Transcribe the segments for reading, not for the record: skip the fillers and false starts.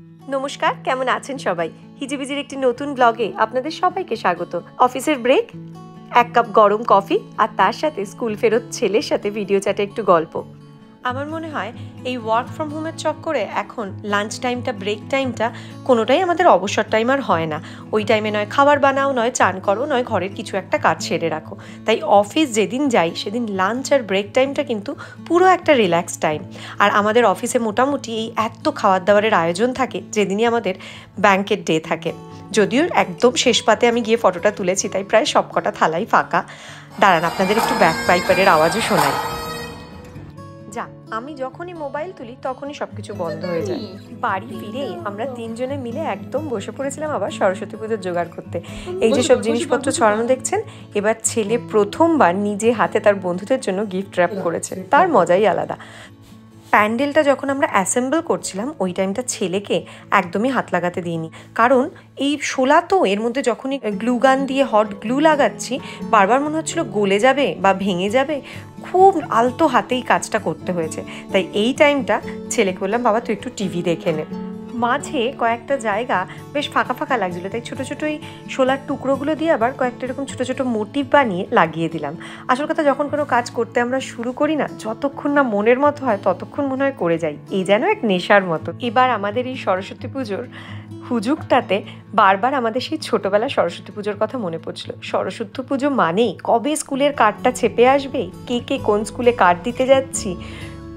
নমস্কার, কেমন আছেন সবাই? হিজিবিজির একটি নতুন ব্লগে আপনাদের সবাইকে স্বাগত। অফিসের ব্রেক, এক কাপ গরম কফি আর তার সাথে স্কুল ফেরত ছেলের সাথে ভিডিও চ্যাটে একটু গল্প। আমার মনে হয় এই ওয়ার্ক ফ্রম হোমের চক্করে এখন লাঞ্চ টাইমটা, ব্রেক টাইমটা কোনোটাই আমাদের অবসর টাইম আর হয় না। ওই টাইমে নয় খাবার বানাও, নয় চান করো, নয় ঘরের কিছু একটা কাজ সেরে রাখো। তাই অফিস যেদিন যাই সেদিন লাঞ্চ আর ব্রেক টাইমটা কিন্তু পুরো একটা রিল্যাক্স টাইম। আর আমাদের অফিসে মোটামুটি এই এত খাবার দাবারের আয়োজন থাকে যেদিনই আমাদের ব্যাংকের ডে থাকে। যদিও একদম শেষ পাতে আমি গিয়ে ফটোটা তুলেছি, তাই প্রায় সবকটা থালাই ফাঁকা। দাঁড়ান, আপনাদের একটু ব্যাক পাইপারের আওয়াজও শোনাই। যা, আমি যখনই মোবাইল তুলি তখনই সবকিছু বন্ধ হয়ে যায়। বাড়ি ফিরেই আমরা তিনজনে মিলে একদম বসে পড়েছিলাম আবার সরস্বতী পুজোর জোগাড় করতে। এই যে সব জিনিসপত্র ছড়ানো দেখছেন, এবার ছেলে প্রথমবার নিজে হাতে তার বন্ধুদের জন্য গিফট র্যাপ করেছে, তার মজাই আলাদা। প্যান্ডেলটা যখন আমরা অ্যাসেম্বল করছিলাম ওই টাইমটা ছেলেকে একদমই হাত লাগাতে দিইনি, কারণ এই শোলা তো, এর মধ্যে যখনই গ্লু গান দিয়ে হট গ্লু লাগাচ্ছি বারবার মনে হচ্ছিল গলে যাবে বা ভেঙে যাবে। খুব আলতো হাতেই কাজটা করতে হয়েছে। তাই এই টাইমটা ছেলেকে বললাম, বাবা তুই একটু টিভি দেখে নে। মাঝে কয়েকটা জায়গা বেশ ফাঁকা ফাঁকা লাগছিলো, তাই ছোটো ছোটো এই শোলার টুকরোগুলো দিয়ে আবার কয়েকটা এরকম ছোটো ছোটো মোটিভ বানিয়ে লাগিয়ে দিলাম। আসল কথা, যখন কোনো কাজ করতে আমরা শুরু করি না, যতক্ষণ না মনের মতো হয় ততক্ষণ মনে হয় করে যাই, এই যেন এক নেশার মতো। এবার আমাদের এই সরস্বতী পুজোর হুজুগটাতে বারবার আমাদের সেই ছোটোবেলা সরস্বতী পুজোর কথা মনে পড়ছিল। সরস্বতী পুজো মানেই কবে স্কুলের কার্ডটা ছেপে আসবে, কে কোন স্কুলে কার্ড দিতে যাচ্ছি,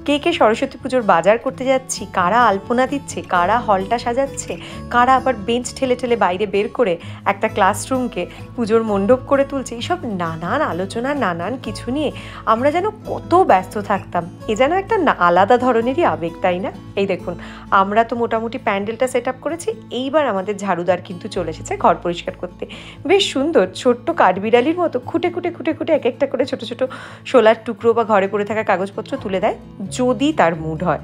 কে সরস্বতী পুজোর বাজার করতে যাচ্ছি, কারা আলপনা দিচ্ছে, কারা হলটা সাজাচ্ছে, কারা আবার বেঞ্চ ঠেলে ঠেলে বাইরে বের করে একটা ক্লাসরুমকে পুজোর মণ্ডপ করে তুলছে। এইসব নানান আলোচনা, নানান কিছু নিয়ে আমরা যেন কত ব্যস্ত থাকতাম। এ যেন একটা আলাদা ধরনেরই আবেগ, তাই না? এই দেখুন, আমরা তো মোটামুটি প্যান্ডেলটা সেট আপ করেছি, এইবার আমাদের ঝাড়ুদার কিন্তু চলে এসেছে ঘর পরিষ্কার করতে। বেশ সুন্দর ছোট্ট কাঠবিড়ালির মতো খুঁটে এক একটা করে ছোটো ছোটো শোলার টুকরো বা ঘরে পড়ে থাকা কাগজপত্র তুলে দেয়, যদি তার মুড হয়।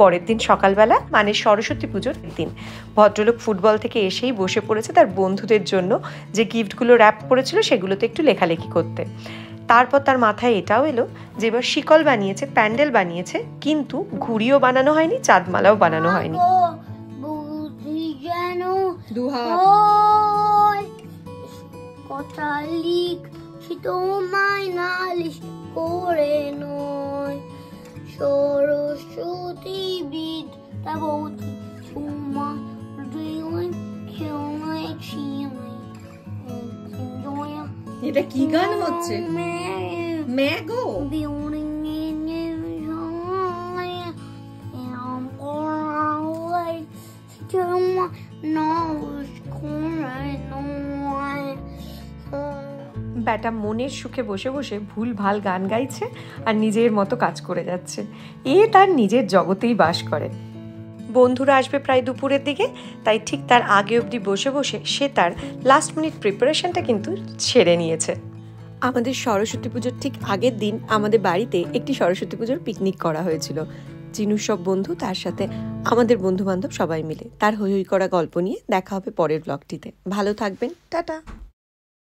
পরের দিন সকালবেলা, মানে সরস্বতী পুজোর দিন, ভদ্রলোক ফুটবল থেকে এসেই বসে পড়েছে তার বন্ধুদের জন্য যে গিফটগুলো র্যাপ করেছিল সেগুলোতে একটু লেখালেখি করতে। তারপর তার মাথায় এটাও এলো যে এবার শিকল বানিয়েছে, প্যান্ডেল বানিয়েছে, কিন্তু ঘুড়িও বানানো হয়নি, চাঁদমালাও বানানো হয়নি। সরস্বতী বিদ্যা বৌদি সুমা ড্রিলিং খেলনায় ছিনাই। এটা কি গান হচ্ছে? ম্যাগো ব্যাটা মনের সুখে বসে বসে ভুল ভাল গান গাইছে আর নিজের মতো কাজ করে যাচ্ছে। এ তার নিজের জগতেই বাস করে। বন্ধুরা আসবে প্রায় দুপুরের দিকে, তাই ঠিক তার আগে অবধি বসে বসে সে তার লাস্ট মিনিট প্রিপারেশনটা কিন্তু সেরে নিয়েছে। আমাদের সরস্বতী পুজোর ঠিক আগের দিন আমাদের বাড়িতে একটি সরস্বতী পুজোর পিকনিক করা হয়েছিল। জিনুর সব বন্ধু, তার সাথে আমাদের বন্ধু বান্ধব সবাই মিলে। তার হই হই করা গল্প নিয়ে দেখা হবে পরের ব্লগটিতে। ভালো থাকবেন, টাটা।